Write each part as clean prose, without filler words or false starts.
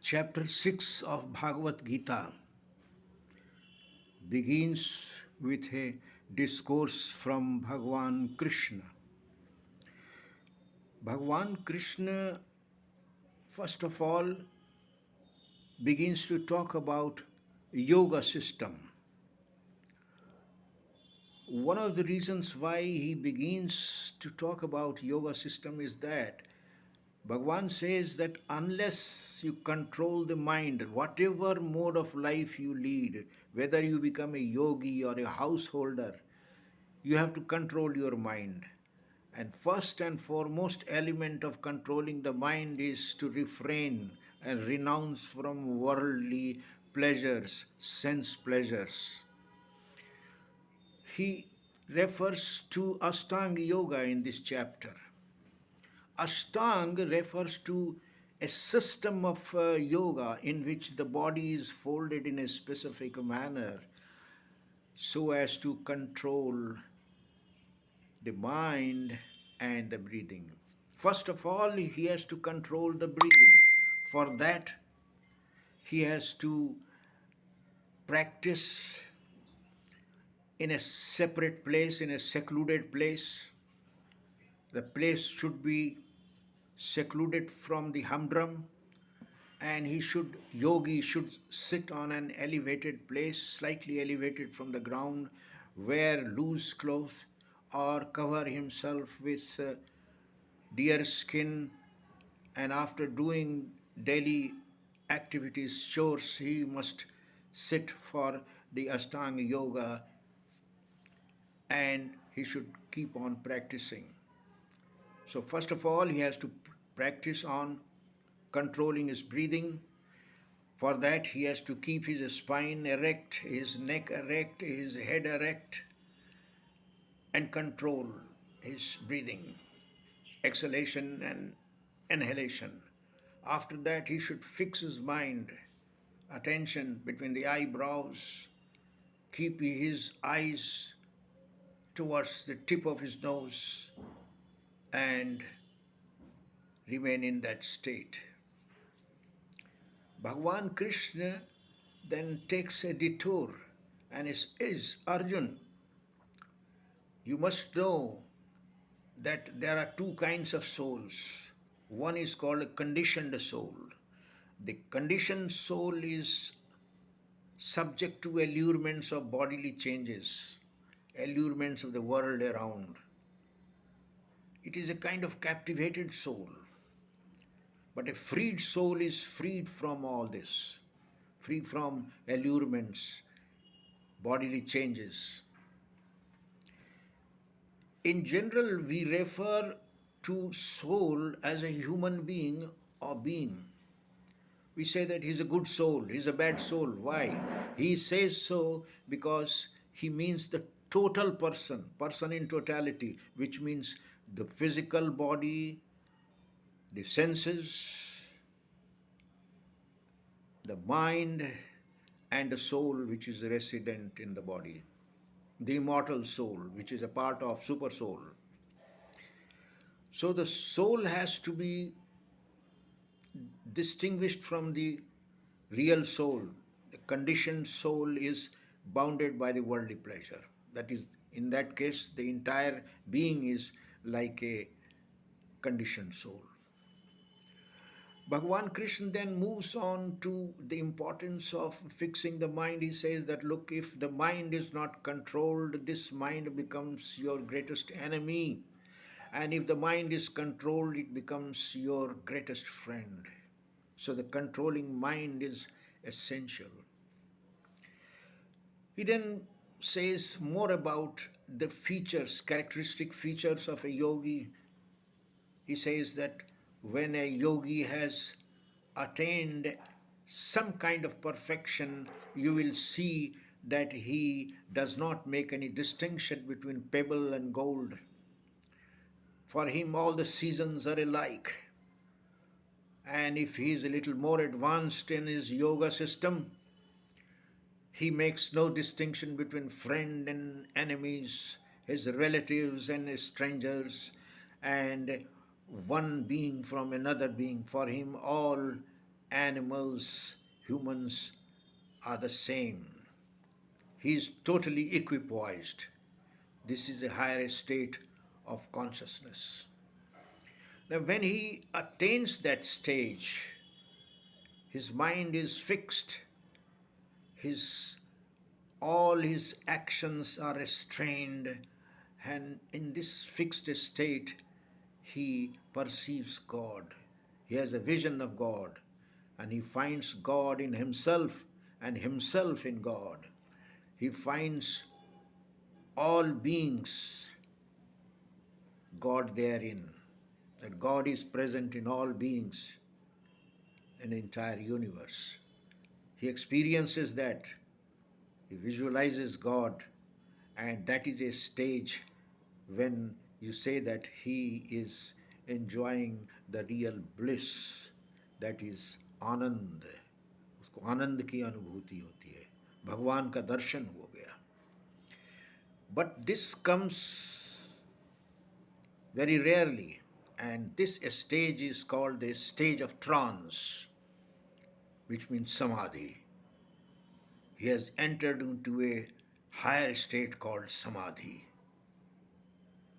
Chapter 6 of Bhagavad Gita begins with a discourse from Bhagwan Krishna. Bhagwan Krishna, first of all, begins to talk about yoga system. One of the reasons why he begins to talk about yoga system is that Bhagwan says that unless you control the mind, whatever mode of life you lead, whether you become a yogi or a householder, you have to control your mind. And first and foremost element of controlling the mind is to refrain and renounce from worldly pleasures, sense pleasures. He refers to Ashtanga Yoga in this chapter. Ashtanga refers to a system of yoga in which the body is folded in a specific manner so as to control the mind and the breathing. First of all, he has to control the breathing. For that, he has to practice in a separate place, in a secluded place. The place should be secluded from the humdrum, and yogi should sit on an elevated place, slightly elevated from the ground, wear loose clothes or cover himself with deer skin, and after doing daily activities, chores, he must sit for the Ashtanga Yoga, and he should keep on practicing. So first of all, he has to practice on controlling his breathing. For that, he has to keep his spine erect, his neck erect, his head erect, and control his breathing, exhalation and inhalation. After that, he should fix his mind, attention between the eyebrows, keep his eyes towards the tip of his nose, and remain in that state. Bhagwan Krishna then takes a detour and is Arjun, you must know that there are two kinds of souls. One is called a conditioned soul. The conditioned soul is subject to allurements of bodily changes, allurements of the world around. It is a kind of captivated soul. But a freed soul is freed from all this, free from allurements, bodily changes. In general, we refer to soul as a human being or being. We say that he's a good soul, he's a bad soul. Why? He says so because he means the total person in totality, which means the physical body, the senses, the mind, and the soul which is resident in the body. The immortal soul, which is a part of super soul. So the soul has to be distinguished from the real soul. The conditioned soul is bounded by the worldly pleasure. That is, in that case, the entire being is like a conditioned soul. Bhagavan Krishna then moves on to the importance of fixing the mind. He says that, look, if the mind is not controlled, this mind becomes your greatest enemy. And if the mind is controlled, it becomes your greatest friend. So the controlling mind is essential. He then says more about the features, characteristic features of a yogi. He says that when a yogi has attained some kind of perfection, you will see that he does not make any distinction between pebble and gold. For him, all the seasons are alike. And if he is a little more advanced in his yoga system, he makes no distinction between friend and enemies, his relatives and strangers, and one being from another being. For him, all animals, humans are the same. He is totally equipoised. This is a higher state of consciousness. Now, when he attains that stage, his mind is fixed, his all his actions are restrained, and in this fixed state, he perceives God. He has a vision of God, and he finds God in himself and himself in God. He finds all beings, God therein, that God is present in all beings in the entire universe. He experiences that, he visualizes God, and that is a stage when you say that he is enjoying the real bliss, that is आनंद. उसको आनंद की अनुभूति होती है, भगवान का दर्शन हो गया. But this comes very rarely, and this stage is called the stage of trance, which means samadhi. He has entered into a higher state called samadhi.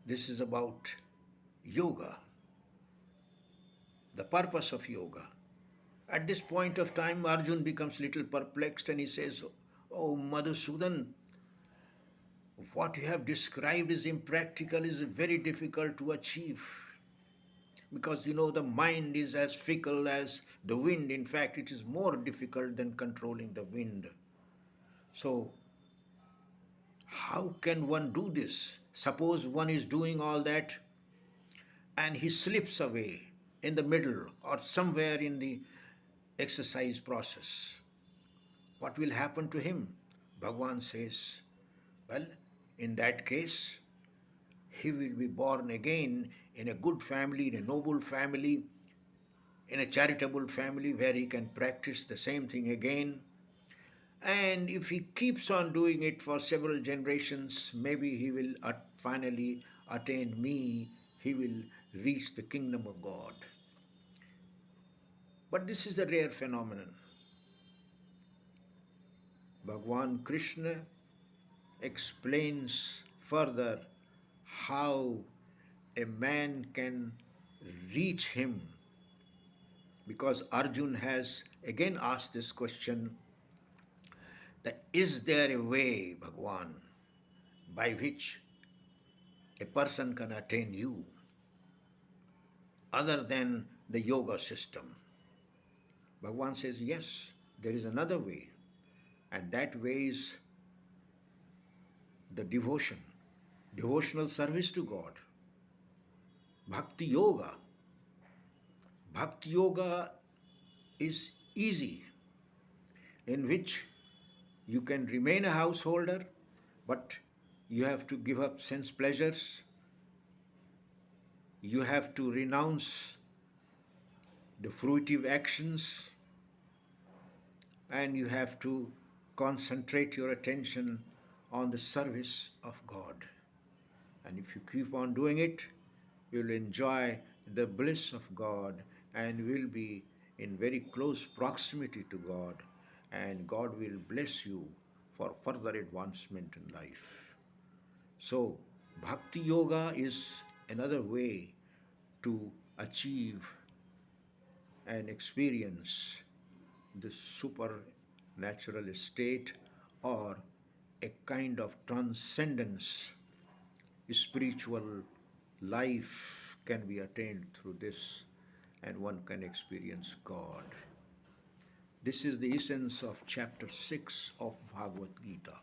This is about yoga, the purpose of yoga. At this point of time, Arjun becomes little perplexed and he says, "Oh, Madhusudan, what you have described is impractical, is very difficult to achieve. Because the mind is as fickle as the wind. In fact, it is more difficult than controlling the wind. So, how can one do this? Suppose one is doing all that and he slips away in the middle or somewhere in the exercise process. What will happen to him?" Bhagavan says, well, in that case, he will be born again in a good family, in a noble family, in a charitable family where he can practice the same thing again. And if he keeps on doing it for several generations, maybe he will finally attain me, he will reach the kingdom of God. But this is a rare phenomenon. Bhagavan Krishna explains further how a man can reach him, because Arjun has again asked this question, that is there a way, Bhagavan, by which a person can attain you other than the yoga system? Bhagavan says, yes, there is another way, and that way is the devotion, devotional service to God. Bhakti Yoga. Bhakti Yoga is easy, in which you can remain a householder, but you have to give up sense pleasures. You have to renounce the fruitive actions, and you have to concentrate your attention on the service of God. And if you keep on doing it, you'll enjoy the bliss of God and will be in very close proximity to God, and God will bless you for further advancement in life. So, Bhakti Yoga is another way to achieve and experience the supernatural state, or a kind of transcendence. Spiritual life can be attained through this, and one can experience God. This is the essence of chapter 6 of Bhagavad Gita.